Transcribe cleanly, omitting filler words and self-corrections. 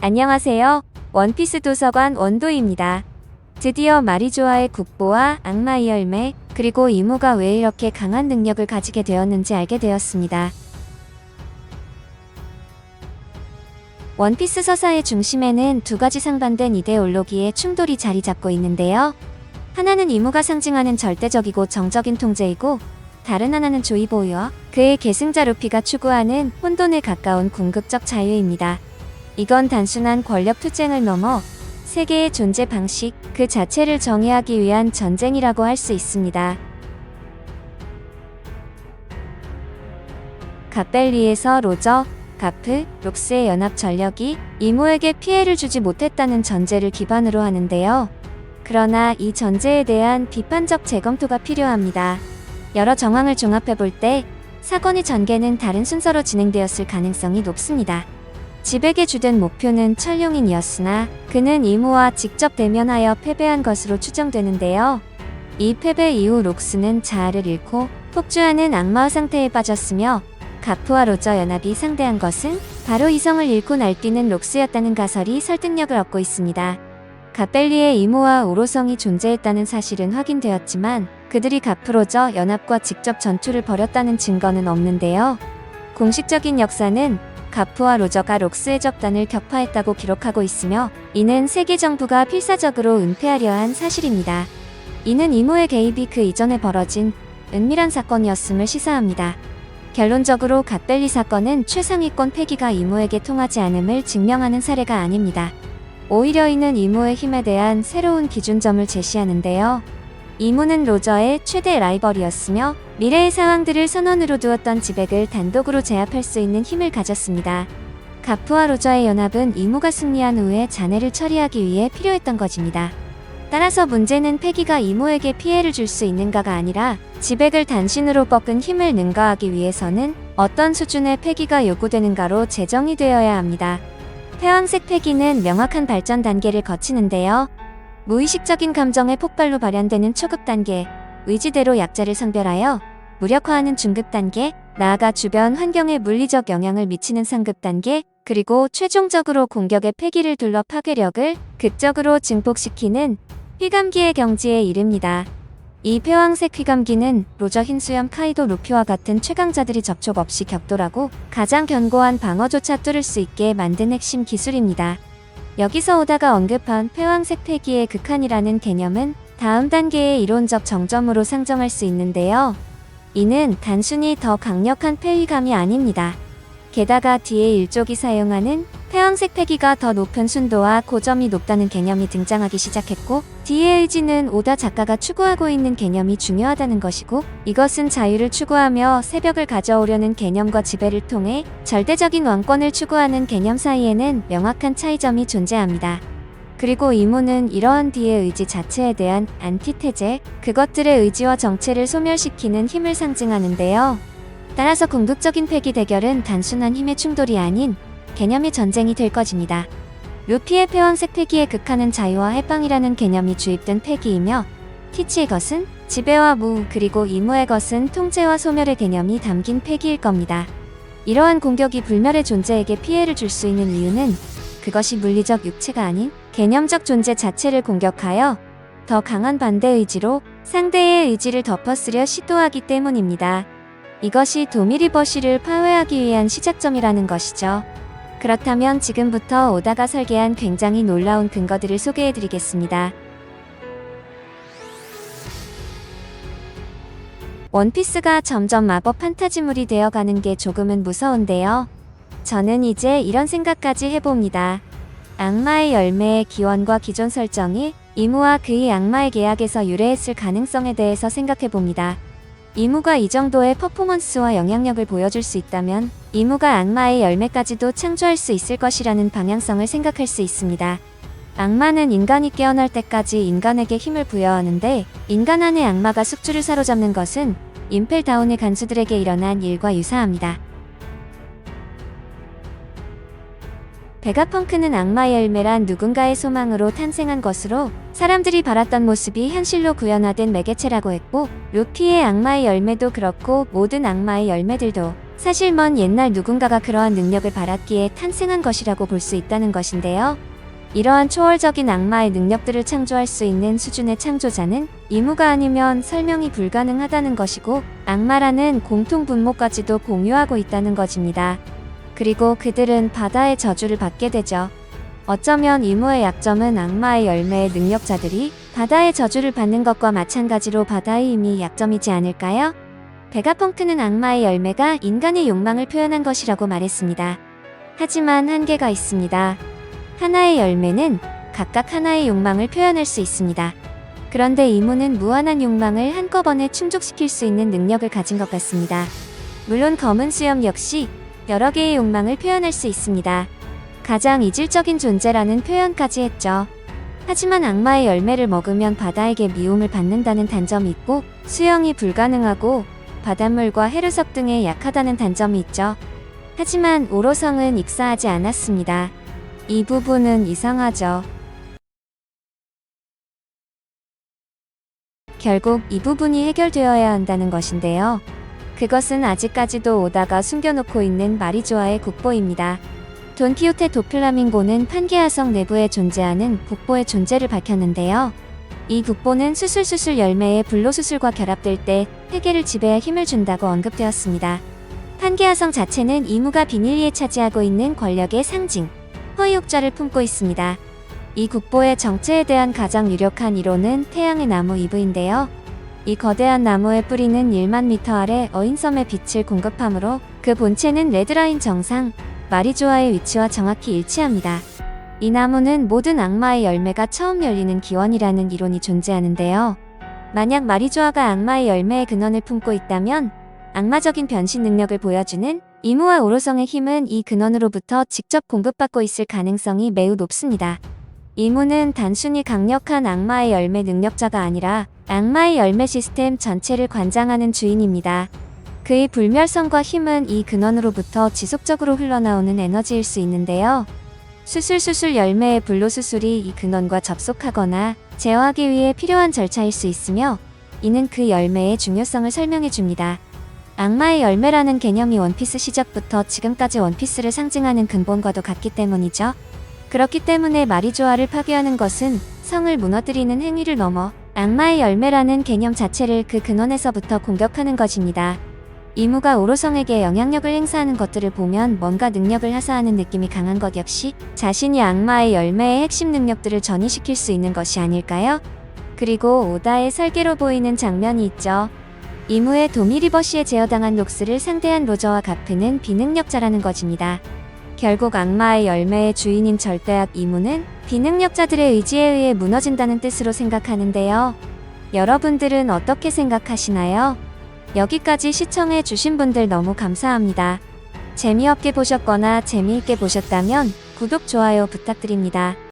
안녕하세요. 원피스 도서관 원도입니다. 드디어 마리조아의 국보와 악마의 열매, 그리고 이모가 왜 이렇게 강한 능력을 가지게 되었는지 알게 되었습니다. 원피스 서사의 중심에는 두 가지 상반된 이데올로기의 충돌이 자리 잡고 있는데요. 하나는 이모가 상징하는 절대적이고 정적인 통제이고, 다른 하나는 조이보이와 그의 계승자 루피가 추구하는 혼돈에 가까운 궁극적 자유입니다. 이건 단순한 권력 투쟁을 넘어 세계의 존재 방식 그 자체를 정의하기 위한 전쟁이라고 할 수 있습니다. 갓벨리에서 로저, 가프, 록스의 연합 전력이 이모에게 피해를 주지 못했다는 전제를 기반으로 하는데요. 그러나 이 전제에 대한 비판적 재검토가 필요합니다. 여러 정황을 종합해볼 때 사건의 전개는 다른 순서로 진행되었을 가능성이 높습니다. 지백의 주된 목표는 철룡인이었으나 그는 이모와 직접 대면하여 패배한 것으로 추정되는데요. 이 패배 이후 록스는 자아를 잃고 폭주하는 악마 상태에 빠졌으며 가프와 로저 연합이 상대한 것은 바로 이성을 잃고 날뛰는 록스였다는 가설이 설득력을 얻고 있습니다. 갓벨리의 이모와 오로성이 존재했다는 사실은 확인되었지만 그들이 가프 로저 연합과 직접 전투를 벌였다는 증거는 없는데요. 공식적인 역사는 가프와 로저가 록스의 적단을 격파했다고 기록하고 있으며 이는 세계 정부가 필사적으로 은폐하려 한 사실입니다. 이는 이모의 개입이 그 이전에 벌어진 은밀한 사건이었음을 시사합니다. 결론적으로 갓벨리 사건은 최상위권 패기가 이모에게 통하지 않음을 증명하는 사례가 아닙니다. 오히려 이는 이모의 힘에 대한 새로운 기준점을 제시하는데요. 이모는 로저의 최대 라이벌이었으며 미래의 상황들을 선언으로 두었던 지백을 단독으로 제압할 수 있는 힘을 가졌습니다. 가프와 로저의 연합은 이모가 승리한 후에 잔해를 처리하기 위해 필요했던 것입니다. 따라서 문제는 패기가 이모에게 피해를 줄 수 있는가가 아니라 지백을 단신으로 꺾은 힘을 능가하기 위해서는 어떤 수준의 패기가 요구되는가로 재정이 되어야 합니다. 패왕색 패기는 명확한 발전 단계를 거치는데요. 무의식적인 감정의 폭발로 발현되는 초급 단계, 의지대로 약자를 선별하여 무력화하는 중급 단계, 나아가 주변 환경에 물리적 영향을 미치는 상급 단계, 그리고 최종적으로 공격의 패기를 둘러 파괴력을 극적으로 증폭시키는 휘감기의 경지에 이릅니다. 이 패왕색 휘감기는 로저, 흰수염, 카이도, 루피와 같은 최강자들이 접촉 없이 격돌하고 가장 견고한 방어조차 뚫을 수 있게 만든 핵심 기술입니다. 여기서 오다가 언급한 패왕색 패기의 극한이라는 개념은 다음 단계의 이론적 정점으로 상정할 수 있는데요. 이는 단순히 더 강력한 패위감이 아닙니다. 게다가 뒤에 일족이 사용하는 패왕색 패기가 더 높은 순도와 고점이 높다는 개념이 등장하기 시작했고, 뒤의 의지는 오다 작가가 추구하고 있는 개념이 중요하다는 것이고, 이것은 자유를 추구하며 새벽을 가져오려는 개념과 지배를 통해 절대적인 왕권을 추구하는 개념 사이에는 명확한 차이점이 존재합니다. 그리고 이모는 이러한 뒤의 의지 자체에 대한 안티테제, 그것들의 의지와 정체를 소멸시키는 힘을 상징하는데요. 따라서 궁극적인 패기 대결은 단순한 힘의 충돌이 아닌 개념의 전쟁이 될 것입니다. 루피의 패왕색 패기의 극한은 자유와 해방이라는 개념이 주입된 패기이며, 티치의 것은 지배와 무, 그리고 이모의 것은 통제와 소멸의 개념이 담긴 패기일 겁니다. 이러한 공격이 불멸의 존재에게 피해를 줄 수 있는 이유는 그것이 물리적 육체가 아닌 개념적 존재 자체를 공격하여 더 강한 반대 의지로 상대의 의지를 덮어쓰려 시도하기 때문입니다. 이것이 도미리버시를 파괴하기 위한 시작점이라는 것이죠. 그렇다면 지금부터 오다가 설계한 굉장히 놀라운 근거들을 소개해드리겠습니다. 원피스가 점점 마법 판타지물이 되어가는 게 조금은 무서운데요. 저는 이제 이런 생각까지 해봅니다. 악마의 열매의 기원과 기존 설정이 이모와 그의 악마의 계약에서 유래했을 가능성에 대해서 생각해봅니다. 이모가 이 정도의 퍼포먼스와 영향력을 보여줄 수 있다면 이모가 악마의 열매까지도 창조할 수 있을 것이라는 방향성을 생각할 수 있습니다. 악마는 인간이 깨어날 때까지 인간에게 힘을 부여하는데, 인간 안의 악마가 숙주를 사로잡는 것은 임펠다운의 간수들에게 일어난 일과 유사합니다. 베가펑크는 악마의 열매란 누군가의 소망으로 탄생한 것으로 사람들이 바랐던 모습이 현실로 구현화된 매개체라고 했고, 루피의 악마의 열매도 그렇고 모든 악마의 열매들도 사실 먼 옛날 누군가가 그러한 능력을 받았기에 탄생한 것이라고 볼 수 있다는 것인데요. 이러한 초월적인 악마의 능력들을 창조할 수 있는 수준의 창조자는 이무가 아니면 설명이 불가능하다는 것이고, 악마라는 공통 분모까지도 공유하고 있다는 것입니다. 그리고 그들은 바다의 저주를 받게 되죠. 어쩌면 이무의 약점은 악마의 열매의 능력자들이 바다의 저주를 받는 것과 마찬가지로 바다의 힘이 약점이지 않을까요? 베가펑크는 악마의 열매가 인간의 욕망을 표현한 것이라고 말했습니다. 하지만 한계가 있습니다. 하나의 열매는 각각 하나의 욕망을 표현할 수 있습니다. 그런데 이무는 무한한 욕망을 한꺼번에 충족시킬 수 있는 능력을 가진 것 같습니다. 물론 검은 수염 역시 여러 개의 욕망을 표현할 수 있습니다. 가장 이질적인 존재라는 표현까지 했죠. 하지만 악마의 열매를 먹으면 바다에게 미움을 받는다는 단점이 있고, 수영이 불가능하고 바닷물과 해루석 등에 약하다는 단점이 있죠. 하지만 오로성은 익사하지 않았습니다. 이 부분은 이상하죠. 결국 이 부분이 해결되어야 한다는 것인데요. 그것은 아직까지도 오다가 숨겨놓고 있는 마리조아의 국보입니다. 돈키호테 도플라밍고는 판게아성 내부에 존재하는 국보의 존재를 밝혔는데요. 이 국보는 수술수술 열매의 불로수술과 결합될 때 회계를 지배할 힘을 준다고 언급되었습니다. 판게아성 자체는 이무가 비닐리에 차지하고 있는 권력의 상징, 허이옥자를 품고 있습니다. 이 국보의 정체에 대한 가장 유력한 이론은 태양의 나무 이브인데요. 이 거대한 나무의 뿌리는 1만 미터 아래 어인섬의 빛을 공급하므로 그 본체는 레드라인 정상, 마리조아의 위치와 정확히 일치합니다. 이 나무는 모든 악마의 열매가 처음 열리는 기원이라는 이론이 존재하는데요. 만약 마리조아가 악마의 열매의 근원을 품고 있다면 악마적인 변신 능력을 보여주는 이무와 오로성의 힘은 이 근원으로부터 직접 공급받고 있을 가능성이 매우 높습니다. 이무는 단순히 강력한 악마의 열매 능력자가 아니라 악마의 열매 시스템 전체를 관장하는 주인입니다. 그의 불멸성과 힘은 이 근원으로부터 지속적으로 흘러나오는 에너지일 수 있는데요. 수술수술 열매의 불로수술이 이 근원과 접속하거나 제어하기 위해 필요한 절차일 수 있으며, 이는 그 열매의 중요성을 설명해 줍니다. 악마의 열매라는 개념이 원피스 시작부터 지금까지 원피스를 상징하는 근본과도 같기 때문이죠. 그렇기 때문에 마리조아를 파괴하는 것은 성을 무너뜨리는 행위를 넘어 악마의 열매라는 개념 자체를 그 근원에서부터 공격하는 것입니다. 이무가 오로성에게 영향력을 행사하는 것들을 보면 뭔가 능력을 하사하는 느낌이 강한 것 역시 자신이 악마의 열매의 핵심 능력들을 전이시킬 수 있는 것이 아닐까요? 그리고 오다의 설계로 보이는 장면이 있죠. 이무의 도미리버시에 제어당한 녹스를 상대한 로저와 가프는 비능력자라는 것입니다. 결국 악마의 열매의 주인인 절대악 이무는 비능력자들의 의지에 의해 무너진다는 뜻으로 생각하는데요. 여러분들은 어떻게 생각하시나요? 여기까지 시청해 주신 분들 너무 감사합니다. 재미없게 보셨거나 재미있게 보셨다면 구독, 좋아요 부탁드립니다.